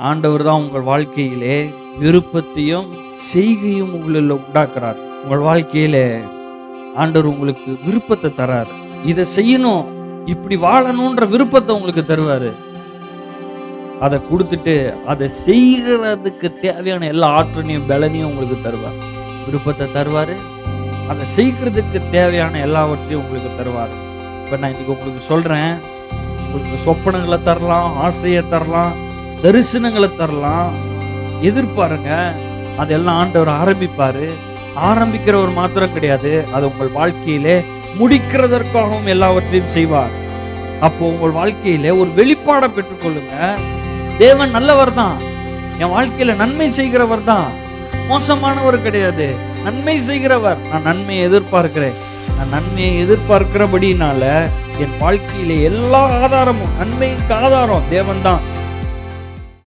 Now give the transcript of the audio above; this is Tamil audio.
ஆண்டவர் தான் உங்கள் வாழ்க்கையிலே விருப்பத்தையும் செய்கையும் உங்களில் உண்டாக்குறார். உங்கள் வாழ்க்கையிலே ஆண்டவர் உங்களுக்கு விருப்பத்தை தரார். இதை செய்யணும், இப்படி வாழணும்ன்ற விருப்பத்தை உங்களுக்கு தருவாரு. அதை கொடுத்துட்டு அதை செய்கிறதுக்கு தேவையான எல்லா ஆற்றலையும் பலனையும் உங்களுக்கு தருவார். விருப்பத்தை தருவாரு, அதை செய்கிறதுக்கு தேவையான எல்லாவற்றையும் உங்களுக்கு தருவார். இப்போ நான் இன்னைக்கு உங்களுக்கு சொல்றேன், உங்களுக்கு சொப்பனங்களை தரலாம், ஆசையை தரலாம், தரிசனங்களை தரலாம். எதிர்பாருங்க, அதெல்லாம் ஆண்டவர் ஆரம்பிப்பாரு. ஆரம்பிக்கிறவர் மாத்திரம் கிடையாது, அது உங்கள் வாழ்க்கையிலே முடிக்கிறதற்காகவும் எல்லாவற்றையும் செய்வார். அப்போ உங்கள் வாழ்க்கையிலே ஒரு வெளிப்பாடை பெற்றுக்கொள்ளுங்க. தேவன் நல்லவர் தான், என் வாழ்க்கையில நன்மை செய்கிறவர் தான், மோசமானவர் கிடையாது, நன்மை செய்கிறவர். நான் நன்மையை எதிர்பார்க்கிறேன். நான் நன்மையை எதிர்பார்க்கிறபடினால என் வாழ்க்கையிலே எல்லா ஆதாரமும், நன்மைக்கு ஆதாரம் தேவன் தான்.